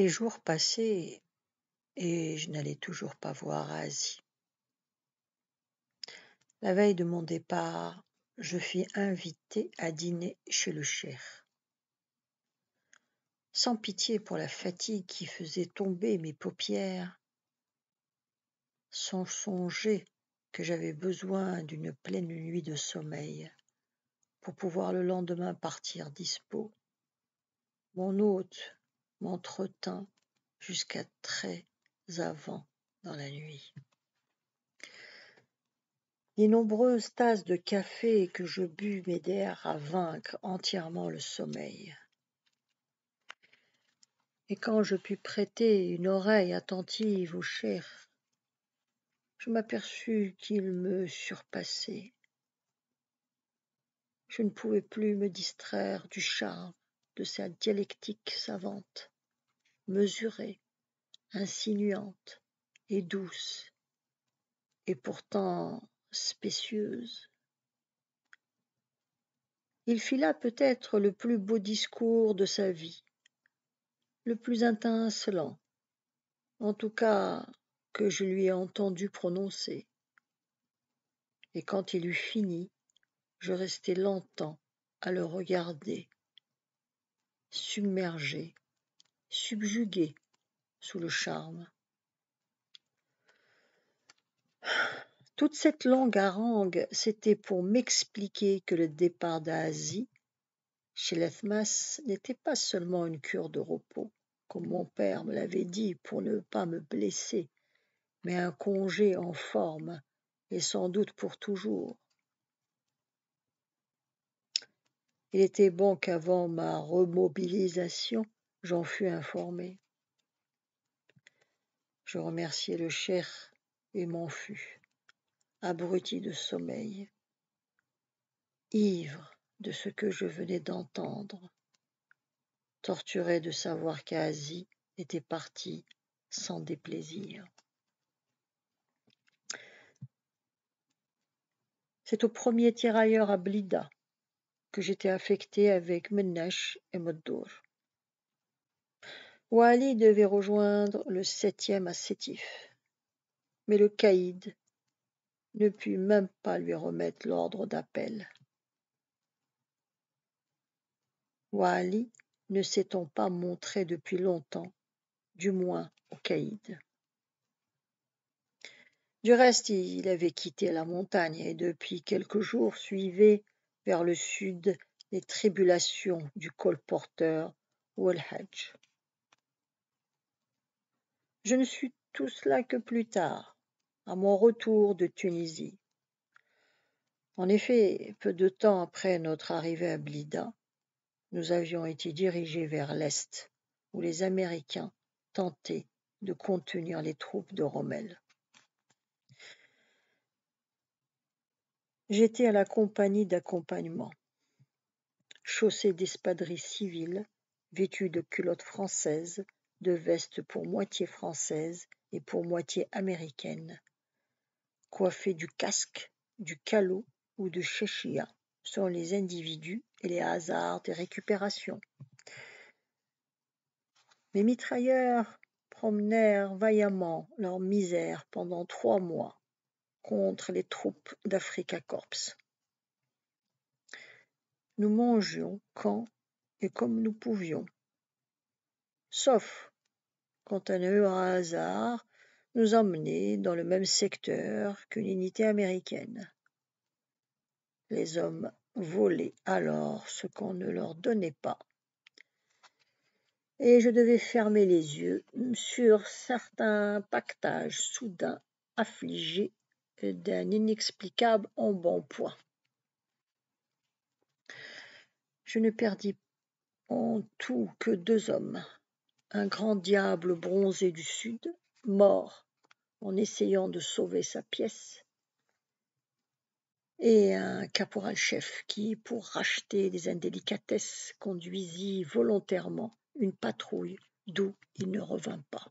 Les jours passaient et je n'allais toujours pas voir Asie. La veille de mon départ, je fus invité à dîner chez le cheikh. Sans pitié pour la fatigue qui faisait tomber mes paupières, sans songer que j'avais besoin d'une pleine nuit de sommeil pour pouvoir le lendemain partir dispos, mon hôte m'entretint jusqu'à très avant dans la nuit. Les nombreuses tasses de café que je bus m'aidèrent à vaincre entièrement le sommeil. Et quand je pus prêter une oreille attentive au cheikh, je m'aperçus qu'il me surpassait. Je ne pouvais plus me distraire du charme de sa dialectique savante, mesurée, insinuante et douce, et pourtant spécieuse. Il fit là peut-être le plus beau discours de sa vie, le plus étincelant, en tout cas que je lui ai entendu prononcer. Et quand il eut fini, je restai longtemps à le regarder, submergé, subjugué sous le charme. Toute cette longue harangue, c'était pour m'expliquer que le départ d'Asie chez l'Ethmas n'était pas seulement une cure de repos, comme mon père me l'avait dit pour ne pas me blesser, mais un congé en forme, et sans doute pour toujours. Il était bon qu'avant ma remobilisation, j'en fus informé. Je remerciai le cheikh et m'en fus, abruti de sommeil, ivre de ce que je venais d'entendre, torturé de savoir qu'Asie était partie sans déplaisir. C'est au premier tirailleur à Blida que j'étais affecté avec Mennesh et Moddour. Wali devait rejoindre le 7e à Sétif, mais le caïd ne put même pas lui remettre l'ordre d'appel. Wali ne s'étant pas montré depuis longtemps, du moins au caïd. Du reste, il avait quitté la montagne et depuis quelques jours suivait vers le sud les tribulations du colporteur ou el-Hajj. Je ne sus tout cela que plus tard, à mon retour de Tunisie. En effet, peu de temps après notre arrivée à Blida, nous avions été dirigés vers l'est, où les Américains tentaient de contenir les troupes de Rommel. J'étais à la compagnie d'accompagnement, chaussée d'espadrilles civiles, vêtue de culottes françaises, de vestes pour moitié françaises et pour moitié américaines, coiffée du casque, du calot ou de chéchia, selon les individus et les hasards des récupérations. Mes mitrailleurs promenèrent vaillamment leur misère pendant 3 mois contre les troupes d'Africa Korps. Nous mangions quand et comme nous pouvions, sauf quand un heureux hasard nous emmenait dans le même secteur qu'une unité américaine. Les hommes volaient alors ce qu'on ne leur donnait pas, et je devais fermer les yeux sur certains pactages soudains affligés d'un inexplicable embonpoint. Je ne perdis en tout que 2 hommes, un grand diable bronzé du sud, mort en essayant de sauver sa pièce, et un caporal-chef qui, pour racheter des indélicatesses, conduisit volontairement une patrouille d'où il ne revint pas.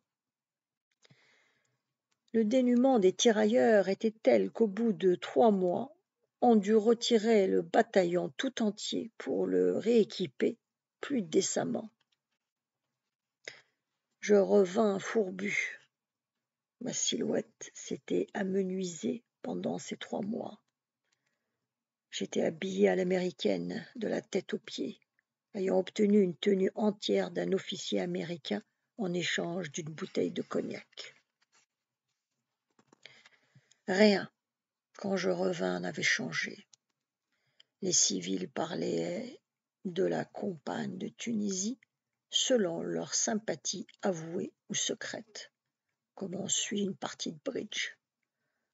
Le dénûment des tirailleurs était tel qu'au bout de 3 mois, on dut retirer le bataillon tout entier pour le rééquiper plus décemment. je revins fourbu. Ma silhouette s'était amenuisée pendant ces 3 mois. J'étais habillé à l'américaine, de la tête aux pieds, ayant obtenu une tenue entière d'un officier américain en échange d'une bouteille de cognac. Rien, quand je revins, n'avait changé. Les civils parlaient de la campagne de Tunisie selon leur sympathie avouée ou secrète, comme on suit une partie de bridge.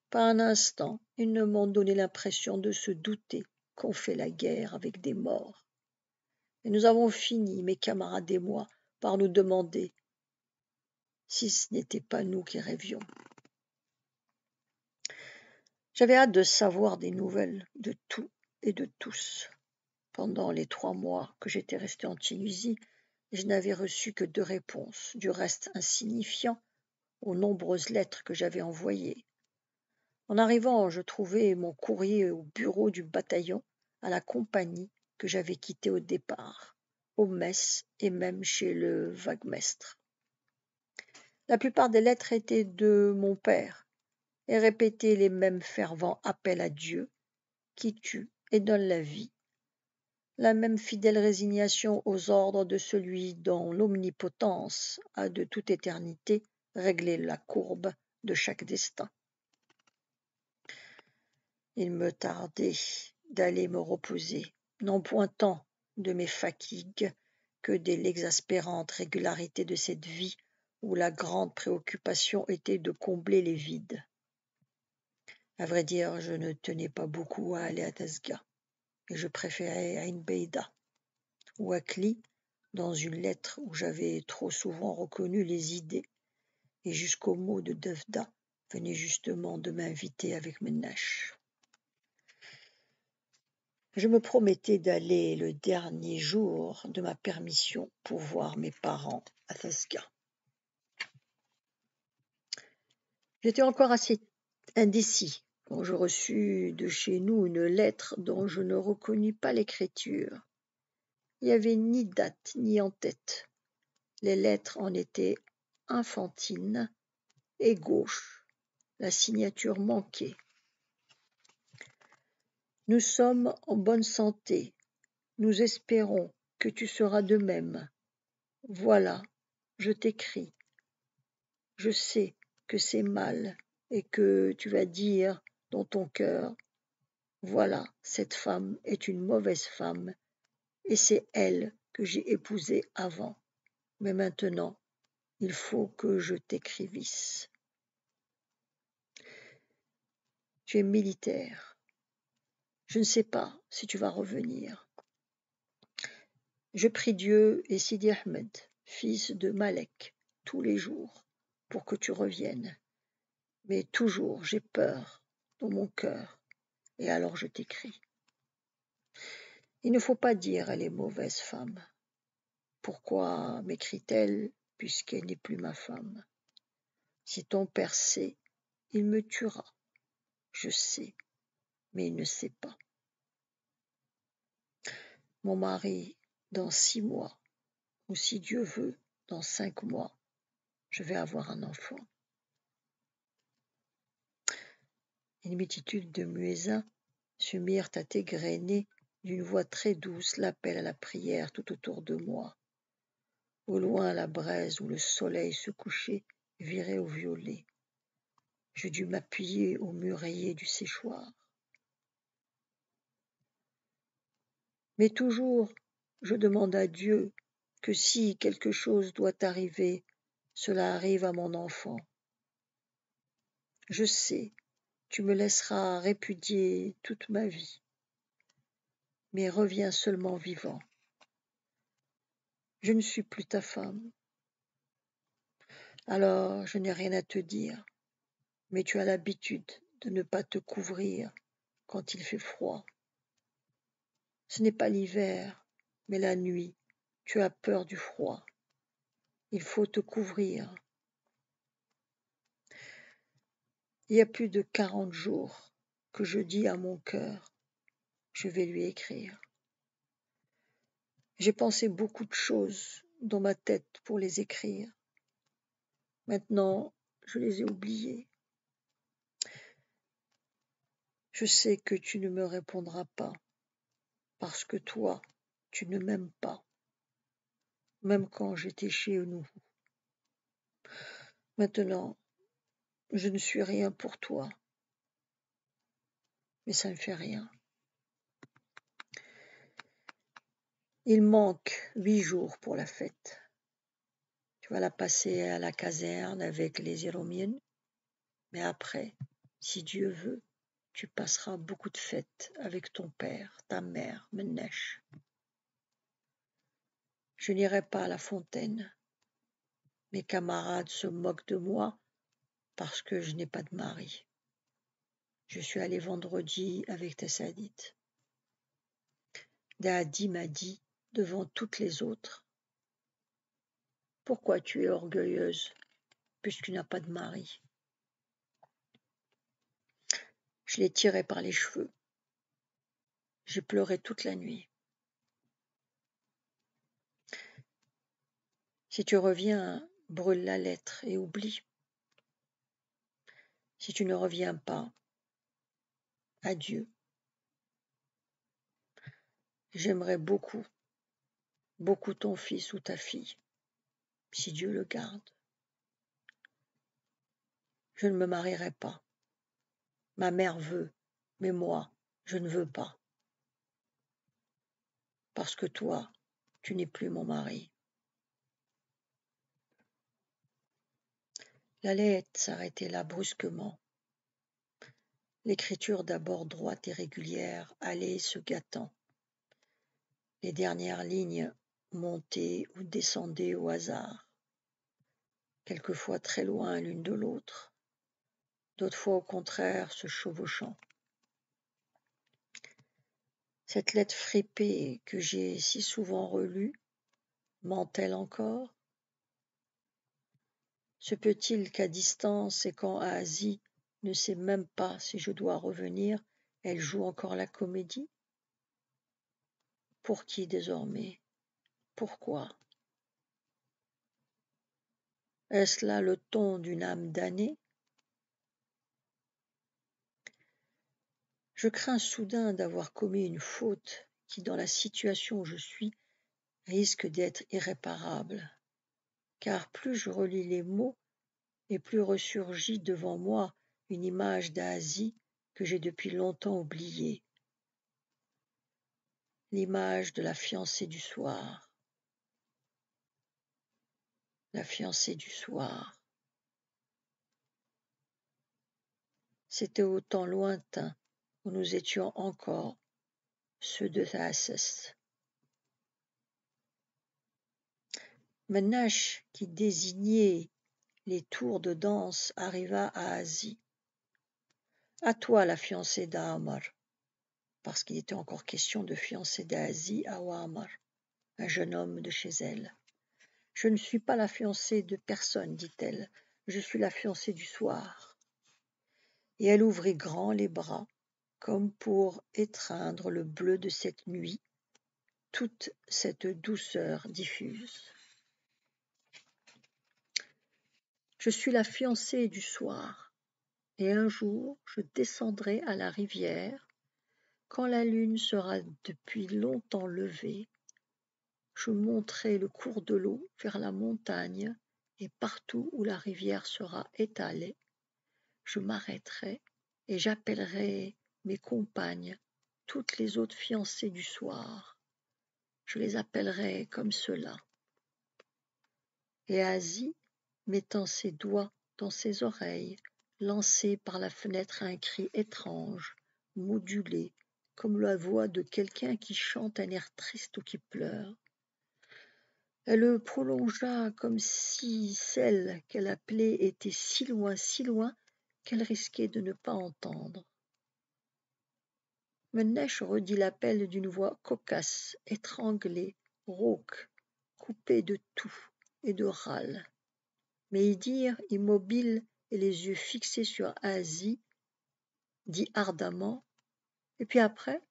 Pas un instant, ils ne m'ont donné l'impression de se douter qu'on fait la guerre avec des morts. Et nous avons fini, mes camarades et moi, par nous demander si ce n'était pas nous qui rêvions. J'avais hâte de savoir des nouvelles de tout et de tous. Pendant les 3 mois que j'étais resté en Tunisie, je n'avais reçu que 2 réponses, du reste insignifiant aux nombreuses lettres que j'avais envoyées. En arrivant, je trouvai mon courrier au bureau du bataillon, à la compagnie que j'avais quittée au départ, au mess et même chez le vaguemestre. La plupart des lettres étaient de mon père et répétaient les mêmes fervents appels à Dieu qui tue et donne la vie, la même fidèle résignation aux ordres de celui dont l'omnipotence a de toute éternité réglé la courbe de chaque destin. Il me tardait d'aller me reposer, non point tant de mes fatigues que de l'exaspérante régularité de cette vie où la grande préoccupation était de combler les vides. À vrai dire, je ne tenais pas beaucoup à aller à Tasga, et je préférais Ain Beida ou Akli, dans une lettre où j'avais trop souvent reconnu les idées, et jusqu'au mot de Devda venait justement de m'inviter avec Ménèche. Je me promettais d'aller le dernier jour de ma permission pour voir mes parents à Tasga. J'étais encore assez indécis quand je reçus de chez nous une lettre dont je ne reconnus pas l'écriture. Il n'y avait ni date ni en-tête. Les lettres en étaient enfantines et gauches. La signature manquait. Nous sommes en bonne santé. Nous espérons que tu seras de même. Voilà, je t'écris. Je sais que c'est mal et que tu vas dire dans ton cœur, voilà, cette femme est une mauvaise femme et c'est elle que j'ai épousée avant. Mais maintenant, il faut que je t'écrivisse. Tu es militaire. Je ne sais pas si tu vas revenir. Je prie Dieu et Sidi Ahmed, fils de Malek, tous les jours, pour que tu reviennes. Mais toujours j'ai peur dans mon cœur, et alors je t'écris. Il ne faut pas dire elle est mauvaise femme. Pourquoi m'écrit-elle puisqu'elle n'est plus ma femme? Si ton père sait, il me tuera. Je sais, mais il ne sait pas. Mon mari, dans 6 mois, ou si Dieu veut, dans 5 mois, je vais avoir un enfant. Une multitude de muezzins se mirent à égrener d'une voix très douce l'appel à la prière tout autour de moi. Au loin, la braise où le soleil se couchait virait au violet. Je dus m'appuyer au mur rayé du séchoir. Mais toujours, je demande à Dieu que si quelque chose doit arriver, cela arrive à mon enfant. Je sais, tu me laisseras répudier toute ma vie, mais reviens seulement vivant. Je ne suis plus ta femme. Alors je n'ai rien à te dire, mais tu as l'habitude de ne pas te couvrir quand il fait froid. Ce n'est pas l'hiver, mais la nuit. Tu as peur du froid. Il faut te couvrir. Il y a plus de 40 jours que je dis à mon cœur, je vais lui écrire. J'ai pensé beaucoup de choses dans ma tête pour les écrire, Maintenant, je les ai oubliés. Je sais que tu ne me répondras pas, parce que toi, tu ne m'aimes pas, même quand j'étais chez nous. Maintenant, je ne suis rien pour toi, mais ça ne fait rien. Il manque 8 jours pour la fête. Tu vas la passer à la caserne avec les Héromiennes, mais après, si Dieu veut, tu passeras beaucoup de fêtes avec ton père, ta mère, Ménèche. Je n'irai pas à la fontaine. Mes camarades se moquent de moi parce que je n'ai pas de mari. Je suis allé vendredi avec Tessadit. Dadi m'a dit, devant toutes les autres, « Pourquoi tu es orgueilleuse, puisque tu n'as pas de mari ?» Je l'ai tiré par les cheveux. J'ai pleuré toute la nuit. Si tu reviens, brûle la lettre et oublie. Si tu ne reviens pas, adieu. J'aimerais beaucoup, beaucoup ton fils ou ta fille, si Dieu le garde. Je ne me marierai pas. Ma mère veut, mais moi, je ne veux pas. Parce que toi, tu n'es plus mon mari. La lettre s'arrêtait là brusquement. L'écriture d'abord droite et régulière allait se gâtant. Les dernières lignes montaient ou descendaient au hasard, quelquefois très loin l'une de l'autre, d'autres fois au contraire se chevauchant. Cette lettre fripée que j'ai si souvent relue, ment-elle encore? Se peut-il qu'à distance et quand Asie ne sait même pas si je dois revenir, elle joue encore la comédie? Pour qui désormais? Pourquoi? Est-ce là le ton d'une âme damnée? Je crains soudain d'avoir commis une faute qui, dans la situation où je suis, risque d'être irréparable, car plus je relis les mots et plus ressurgit devant moi une image d'Asie que j'ai depuis longtemps oubliée, l'image de la fiancée du soir. La fiancée du soir. C'était au temps lointain où nous étions encore ceux de Thasos. Ménèche, qui désignait les tours de danse, arriva à Asie. À toi la fiancée d'Amar, parce qu'il était encore question de fiancée d'Asie à Ouamar, un jeune homme de chez elle. Je ne suis pas la fiancée de personne, dit-elle, je suis la fiancée du soir. Et elle ouvrit grand les bras, comme pour étreindre le bleu de cette nuit, toute cette douceur diffuse. Je suis la fiancée du soir, et un jour je descendrai à la rivière, quand la lune sera depuis longtemps levée, je monterai le cours de l'eau vers la montagne, et partout où la rivière sera étalée, je m'arrêterai et j'appellerai mes compagnes, toutes les autres fiancées du soir. Je les appellerai comme cela. Et Asie, mettant ses doigts dans ses oreilles, lançait par la fenêtre un cri étrange, modulé, comme la voix de quelqu'un qui chante un air triste ou qui pleure. Elle le prolongea comme si celle qu'elle appelait était si loin, qu'elle risquait de ne pas entendre. Ménèche redit l'appel d'une voix cocasse, étranglée, rauque, coupée de tout et de râles. Mais Idir, immobile et les yeux fixés sur Asie, dit ardemment, et puis après,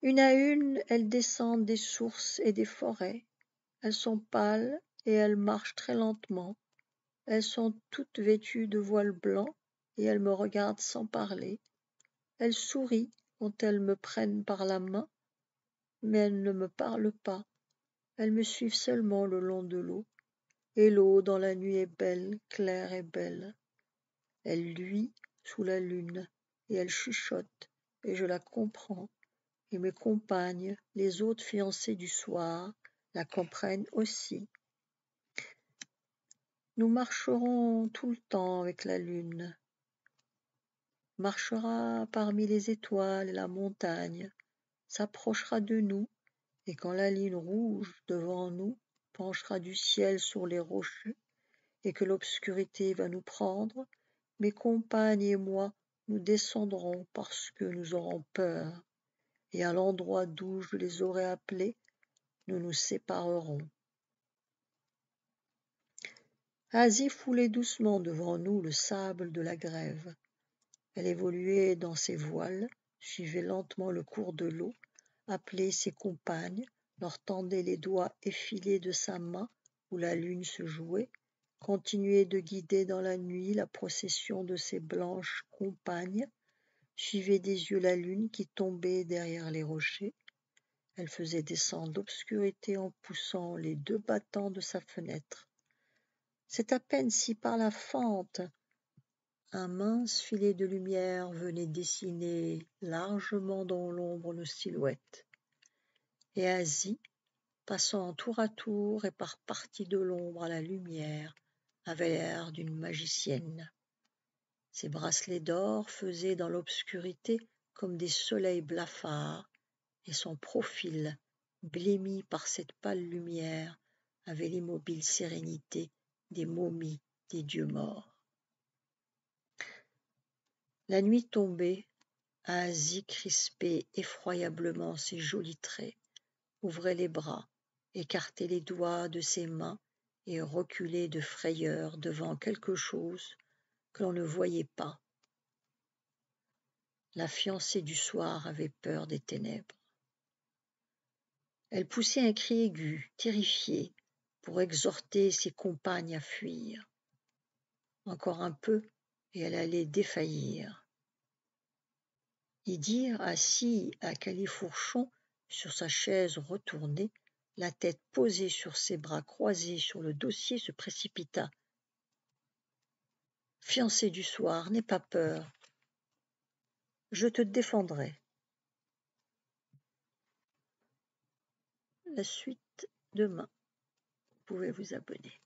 une à une, elles descendent des sources et des forêts. Elles sont pâles et elles marchent très lentement. Elles sont toutes vêtues de voiles blancs et elles me regardent sans parler. Elles sourient quand elles me prennent par la main, mais elles ne me parlent pas. Elles me suivent seulement le long de l'eau. Et l'eau dans la nuit est belle, claire et belle. Elle luit sous la lune et elle chuchote et je la comprends. Et mes compagnes, les autres fiancées du soir, la comprennent aussi. Nous marcherons tout le temps avec la lune, marchera parmi les étoiles et la montagne, s'approchera de nous, et quand la ligne rouge devant nous penchera du ciel sur les rochers, et que l'obscurité va nous prendre, mes compagnes et moi, nous descendrons parce que nous aurons peur, et à l'endroit d'où je les aurai appelées, nous nous séparerons. Asie foulait doucement devant nous le sable de la grève. Elle évoluait dans ses voiles, suivait lentement le cours de l'eau, appelait ses compagnes, leur tendait les doigts effilés de sa main où la lune se jouait, continuait de guider dans la nuit la procession de ses blanches compagnes, suivait des yeux la lune qui tombait derrière les rochers. Elle faisait descendre l'obscurité en poussant les 2 battants de sa fenêtre. C'est à peine si par la fente un mince filet de lumière venait dessiner largement dans l'ombre nos silhouettes. Et Asie, passant tour à tour et par parties de l'ombre à la lumière, avait l'air d'une magicienne. Ses bracelets d'or faisaient dans l'obscurité comme des soleils blafards, et son profil, blêmi par cette pâle lumière, avait l'immobile sérénité des momies des dieux morts. La nuit tombait, Asie crispait effroyablement ses jolis traits, ouvrait les bras, écartait les doigts de ses mains et reculait de frayeur devant quelque chose que l'on ne voyait pas. La fiancée du soir avait peur des ténèbres. Elle poussait un cri aigu, terrifié, pour exhorter ses compagnes à fuir. Encore un peu, et elle allait défaillir. Idir, assis à califourchon sur sa chaise retournée, la tête posée sur ses bras croisés sur le dossier, se précipita. « Fiancée du soir, n'aie pas peur. Je te défendrai. » La suite demain. Vous pouvez vous abonner.